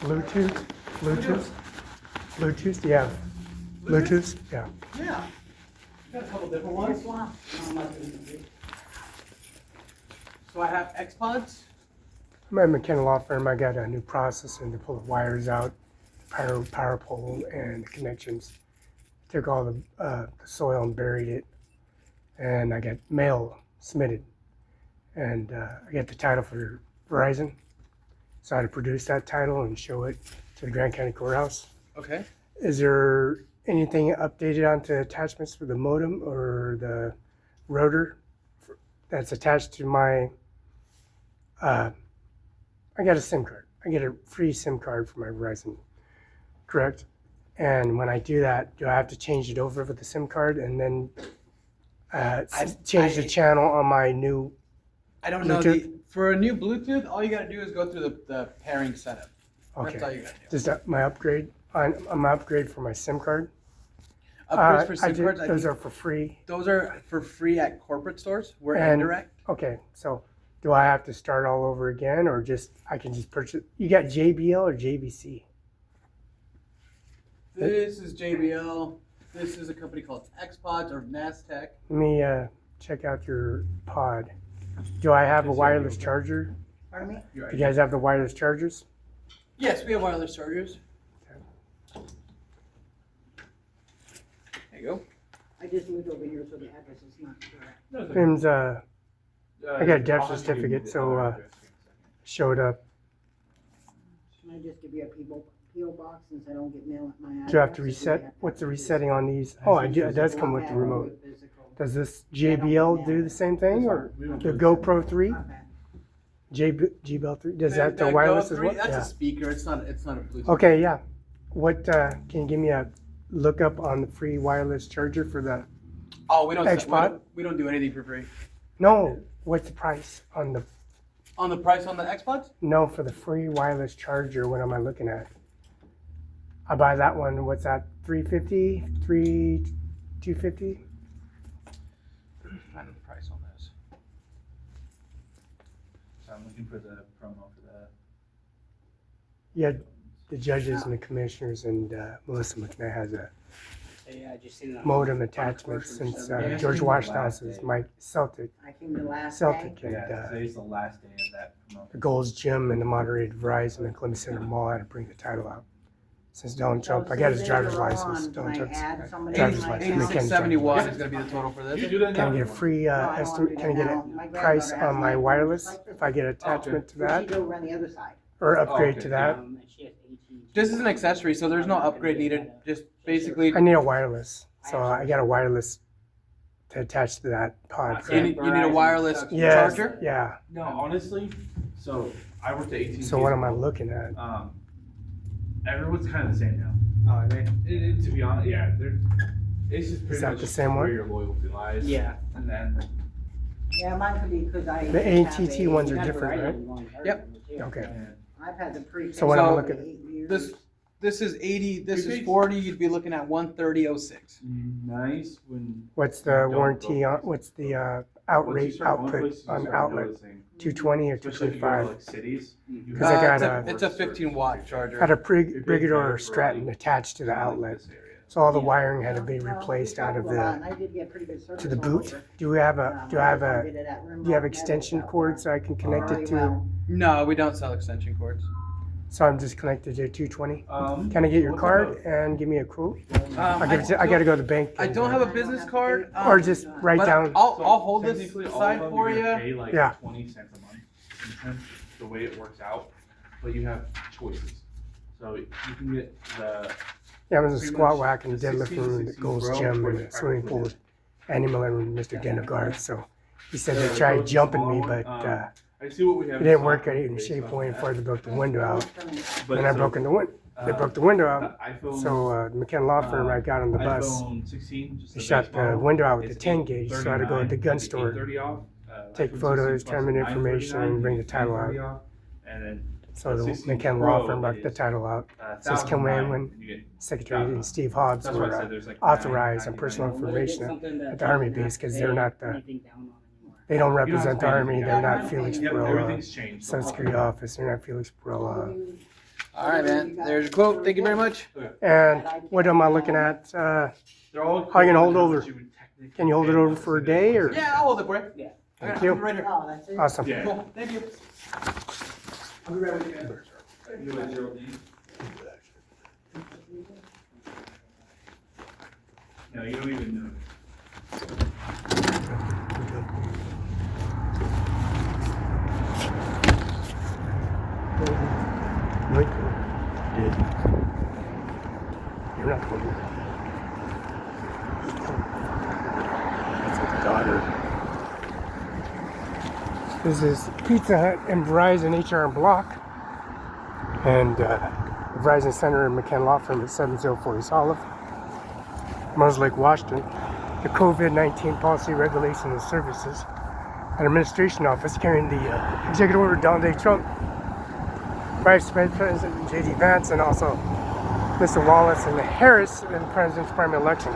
Bluetooth? Bluetooth? Bluetooth, yeah. Bluetooth, yeah. Yeah. Got a couple different ones. So I have XPods. My McKenna law firm, I got a new processor to pull the wires out, power pole and the connections. Took all the soil and buried it, and I got mail submitted. And I got the title for Verizon, so I had to produce that title and show it to the Grand County Courthouse. Okay. Is there anything updated onto attachments for the modem or the rotor that's attached to my, I got a SIM card. I get a free SIM card for my Verizon, correct? And when I do that, do I have to change it over with the SIM card and then change the channel on my new I don't know. Bluetooth? For a new Bluetooth, all you got to do is go through the pairing setup. Okay. That's all you got to do. Does that my upgrade for my SIM card? Upgrades for SIM cards, Those are for free. those are for free at corporate stores. We're And- indirect. Okay, so do I have to start all over again, or I can just purchase? You got JBL or JVC? This is JBL. This is a company called XPods or Nastec. Let me check out your pod. Do I have a wireless charger? Pardon me? Do you guys have the wireless chargers? Yes, we have wireless chargers. There you go. I just moved over here, so the address is not correct. Tim's, I got a death certificate, so showed up. Can I just give you a P.O. box since I don't get mail at my address? Do I have to reset? What's the resetting on these? Oh, I do. It does come with the remote. Does this JBL do the same thing, or the GoPro 3? Okay. JBL 3? Does that the wireless as well? That's Yeah. a speaker. It's not a Bluetooth. Okay, yeah. What can you give me a lookup on the free wireless charger for the? Oh, we don't XPod? we don't do anything for free. No, what's the price on the? On the price on the XPods? No, for the free wireless charger. What am I looking at? I buy that one. What's that? 350, 250. Find the price on those. So I'm looking for the promo for that. Yeah, the judges and the commissioners and Melissa McNair has a Yeah, I just seen it. modem attachment since George Washington's Mike Celtic, I came the last Celtic day. and Yeah, today's the last day of that promo. the Gold's Gym and the moderated Verizon and Columbus Center Mall had to bring the title out. Since Donald Trump, I got his driver's license. Donald Trump's driver's license. 8671 is going to be the total for this. Can I get a free estimate? Can I get a price on my wireless if I get attachment to She that go around the other side. or upgrade okay. to that? This is an accessory, so there's no upgrade needed. Just basically, I need a wireless, so I got a wireless to attach to that pod. you need a wireless Yes, charger. yeah. No, honestly, so I worked at 18. So what am I looking at? Everyone's kind of the same now. Oh, are they? To be honest, yeah, it's just pretty Is that much the same where one? your loyalty lies. Yeah. And then Yeah, mine could be because I. The have ATT a- ones are different, right? Yep. Okay. I've had the pre. So what am I So, looking at? This is 80. This is 40. You'd be looking at 130.06. nice when. What's the warranty on? What's the outrate output on outlet? 220 or Especially if you go to 225? like cities. you 'Cause I got have- it's a 15-watt charger. Had a Brigadier Stratton attached to the outlet, so all the wiring had to be replaced out of the I did get pretty good service to the all boot. over. Do you have a do you have Do extension cords so I can connect it to? No, we don't sell extension cords. So I'm just connected to 220. Can I get your what's card up? and give me a quote? I I got to go to the bank. I don't have a business card. Or just write but down. I'll hold this Technically, all side of them, for you're gonna you. Pay like Yeah. 20 cents a month. In terms of the way it works out, but you have choices. So you can get the. Yeah, I was a pretty squat much whack and the deadlift 16 to room, the 16 Gold's Pro, Gym, which and the is swimming pool practically with Andy Miller and Mr. Denegard. So he said So they the tried Gold's jumping me, smaller, but I see what we have. it didn't work. I didn't shape point before they broke the window out. And I broke in the window. They broke the window out. iPhone. So the McKenna Law Firm, I got on the bus. iPhone 16. Just They the shot base the model, window out with the is 10 gauge, so I had to go to the gun store, $830 off. take iPhone photos, 16 turn in plus information, and bring the title out. $930 off. And then So the 16 McKenna Pro Law Firm brought the is, title out. Says 1,009, Kilman and you get- Secretary and Steve Hobbs That's why I were said there's like authorized on 9.99. personal information at the Army base because they're not the, they don't You don't have represent to the pay Army. anything. They're not Felix Yep, Barela, everything's changed. Social Security Office. They're not Felix Barela All right, man. There's a quote. Thank you very much. And what am I looking at? They're all. How you gonna hold how over? much you would technically Can you hold it pay over once for a you day, get or? it. Yeah, I'll hold it for you. Yeah. Thank you. Right here. Oh, that's it? Awesome. Yeah. Cool. Thank you. I'll be right with you guys. You know, 0D? No, you don't even know. Right. Did. You're not going. That's his daughter. This is Pizza Hut and Verizon HR Block, and Verizon Center and McKenna Law Firm at 7040 Olive, Mars Lake, Washington. The COVID-19 Policy, Regulation, and Services and Administration Office carrying the Executive Order Donald J. Trump, Vice President J.D. Vance, and also Mr. Wallace and Harris in the President's primary election.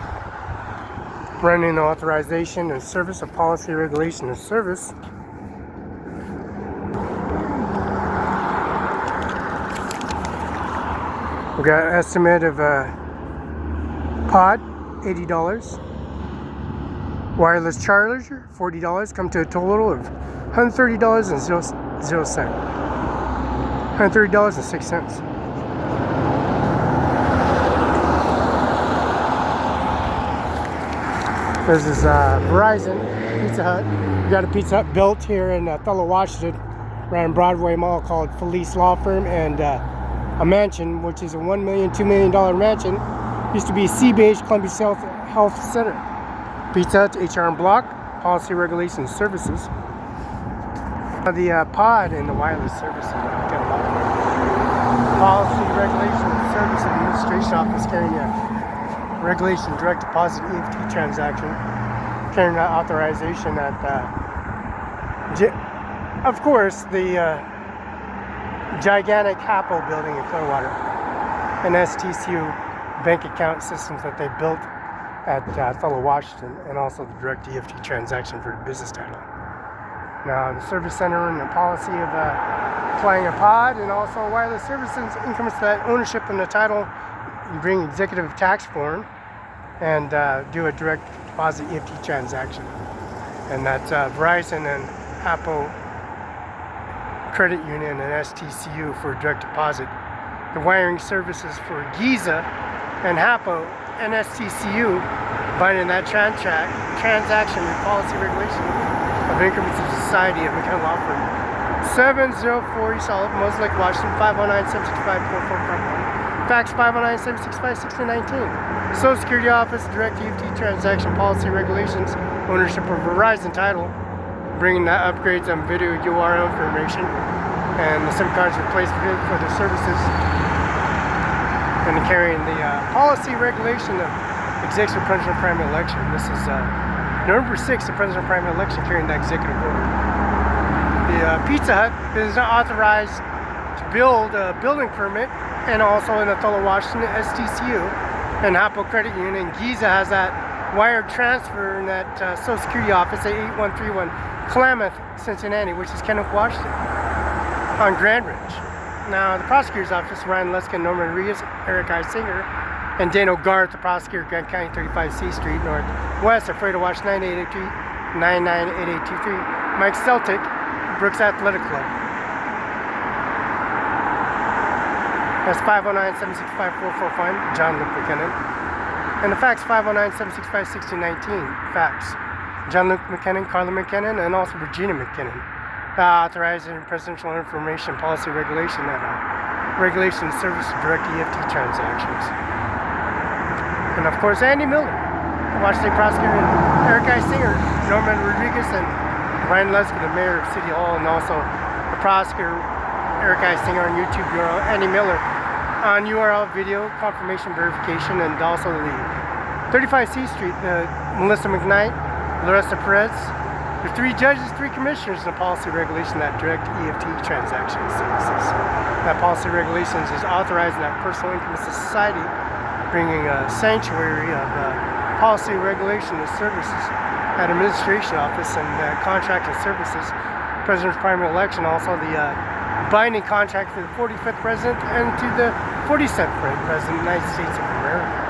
Running the authorization and service of policy, regulation, and service. We got an estimate of pod, $80. Wireless charger, $40. Come to a total of $130.00. $130.06. This is Verizon Pizza Hut. We got a Pizza Hut built here in Othello, Washington, right in Broadway Mall, called Felix Law Firm, and a mansion, which is a $1 million, $2 million mansion. Used to be CBH Columbia Health Center. Pizza Hut, HR and Block, Policy, Regulation, Services. The pod and the wireless services. Policy, Regulation, Service Administration Office carrying a regulation direct deposit EFT transaction, carrying out authorization at, of course, the gigantic Hapo building in Clearwater, and STCU bank account systems that they built at Othello, Washington, and also the direct EFT transaction for the business title. Now, the service center and the policy of applying a pod and also wireless services increments that ownership and the title. You bring executive tax form and do a direct deposit EFT transaction. And that's Verizon and Hapo Credit Union and STCU for direct deposit. The wiring services for Giza and Hapo and STCU binding that transaction with policy regulation of increments of society of McKenna Law Firm. 7040 Solid, Moses Lake, Washington, 519-765-4451. Fax 509-765-1619. Social Security Office, direct EFT transaction policy regulations, ownership of Verizon title, bringing that upgrades on video URL information, and the SIM cards replaced for the services, and carrying the policy regulation of executive presidential primary election. This is November 6th, the presidential primary election, carrying that executive order. The Pizza Hut is authorized to build a building permit, and also in Othello, Washington, STCU and Hapo Credit Union. Giza has that wire transfer in that Social Security office at 8131 Klamath, Cincinnati, which is Kennewick, Washington, on Grand Ridge. Now, the prosecutor's office, Ryan Luskin, Norman Rodriguez, Eric I. Singer, and Dano Garth, the prosecutor, Grant County, 35C Street, Northwest, Alfredo, Washington, 9883-998823. Mike Celtic, Brooks Athletic Club. That's 509-765-4445, John Luke McKinnon. And the fax, 509-765-1619, fax. John Luke McKinnon, Carla McKinnon, and also Regina McKinnon. Authorizing presidential information policy regulation that regulation service direct EFT transactions. And of course, Andy Miller, Washington State Prosecutor, and Eric I. Singer, Norman Rodriguez, and Ryan Luskin, the mayor of City Hall, and also the prosecutor, Eric I. Singer, on YouTube URL, Andy Miller on URL video confirmation verification, and also the 35C Street, Melissa McKnight, Larissa Perez. The 3 judges, 3 commissioners in the policy regulation that direct EFT transaction services. That policy regulations is authorizing that personal income of society, bringing a sanctuary of policy regulation of services at administration office and contract and services, president's primary election, also the binding contract to the 45th President and to the 47th President of the United States of America.